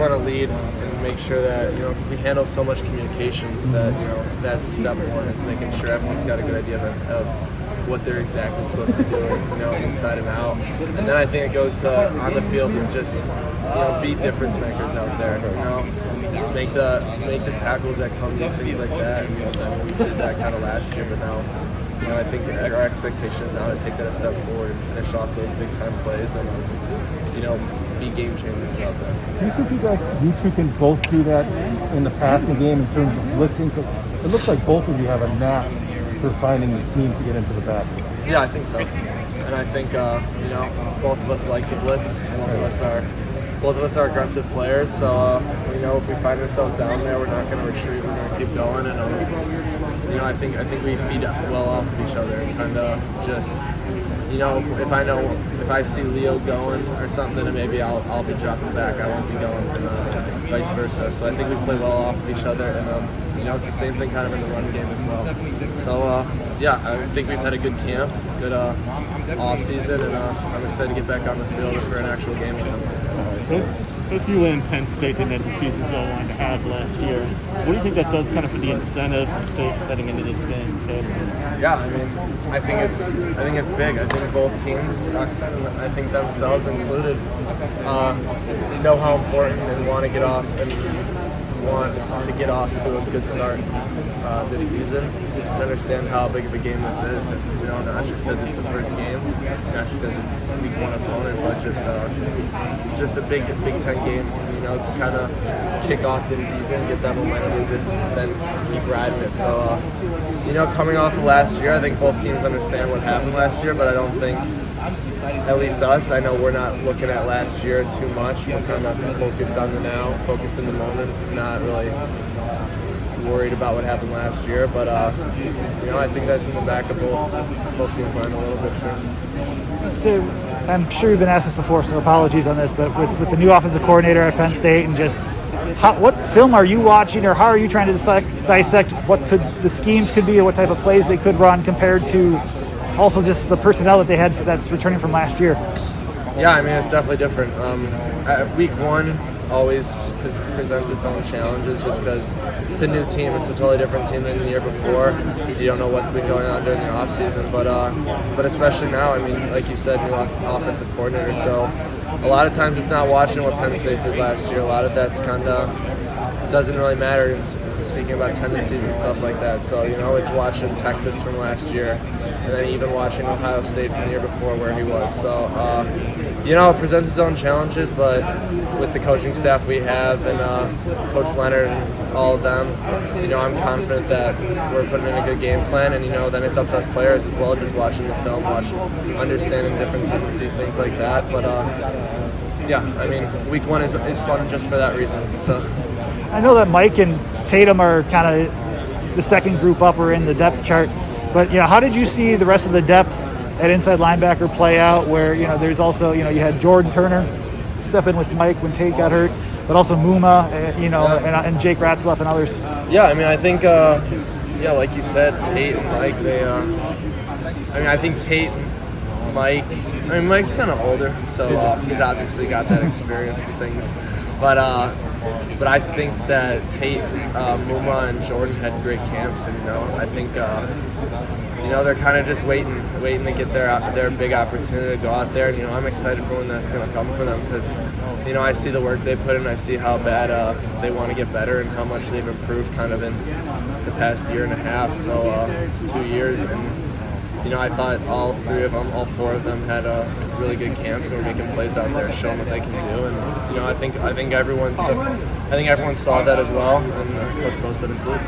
want to lead and make sure that, because we handle so much communication that, that's step one, is making sure everyone's got a good idea of what they're exactly supposed to be doing, inside and out. And then I think it goes to on the field is just, be difference makers out there, make the tackles that come to things like that. And, we did that kind of last year, but now, I think our expectation is now to take that a step forward and finish off those big time plays and, be game changers out there. Do you think you two can both do that in the passing game in terms of blitzing? Because it looks like both of you have a knack for finding the seam to get into the backfield. Yeah, I think so. And I think, both of us like to blitz. Both of us are aggressive players. So, if we find ourselves down there, we're not going to retreat. We're going to keep going. And, I think we feed well off of each other and kind of just, if I see Leo going or something, then maybe I'll be dropping back. I won't be going, and vice versa. So I think we play well off of each other, and it's the same thing kind of in the run game as well. So I think we've had a good camp, good off season, and I'm excited to get back on the field for an actual game with them. Both you and Penn State didn't have the seasons y'all wanted to have last year. What do you think that does kind of for the incentive of State heading into this game? Yeah, I think it's big. I think both teams, us and I think themselves included, know how important and want to get off to a good start this season and understand how big of a game this is. And, not just because it's the first game, not just because it's week one opponent, but just a Big Ten game, to kind of kick off this season, get that momentum, and just then keep riding it. So, coming off of last year, I think both teams understand what happened last year, but I don't think, at least us, I know we're not looking at last year too much. We're kind of focused on the now, focused in the moment, not really worried about what happened last year. But, I think that's in the back of both teams' mind a little bit, sure. So, I'm sure you've been asked this before, so apologies on this, but with the new offensive coordinator at Penn State and just what film are you watching, or how are you trying to dissect what the schemes could be or what type of plays they could run compared to also just the personnel that they had that's returning from last year? Yeah, it's definitely different. Week one always presents its own challenges just because it's a new team. It's a totally different team than the year before. You don't know what's been going on during the offseason, but especially now, like you said, new offensive coordinator. So a lot of times it's not watching what Penn State did last year. A lot of that's kind of doesn't really matter, speaking about tendencies and stuff like that. So, it's watching Texas from last year and then even watching Ohio State from the year before where he was. So, it presents its own challenges, but with the coaching staff we have and Coach Leonard and all of them, I'm confident that we're putting in a good game plan, and, then it's up to us players as well, just watching the film, understanding different tendencies, things like that. But, week one is fun just for that reason. So. I know that Mike and Tatum are kind of the second group upper in the depth chart, but how did you see the rest of the depth at inside linebacker play out? Where there's also you had Jordan Turner step in with Mike when Tate got hurt, but also Muma, and Jake Ratzlaff and others. Yeah, I think like you said, Tate and Mike. I think Tate and Mike. Mike's kind of older, so he's obviously got that experience and things. But I think that Tate, Muma, and Jordan had great camps, and I think they're kind of just waiting to get their big opportunity to go out there. And I'm excited for when that's going to come for them because I see the work they put in, I see how bad they want to get better and how much they've improved kind of in the past year and a half, so 2 years. And I thought all four of them had really good camps and were making plays out there, showing what they can do. And I think everyone saw that as well, and Coach Post did include.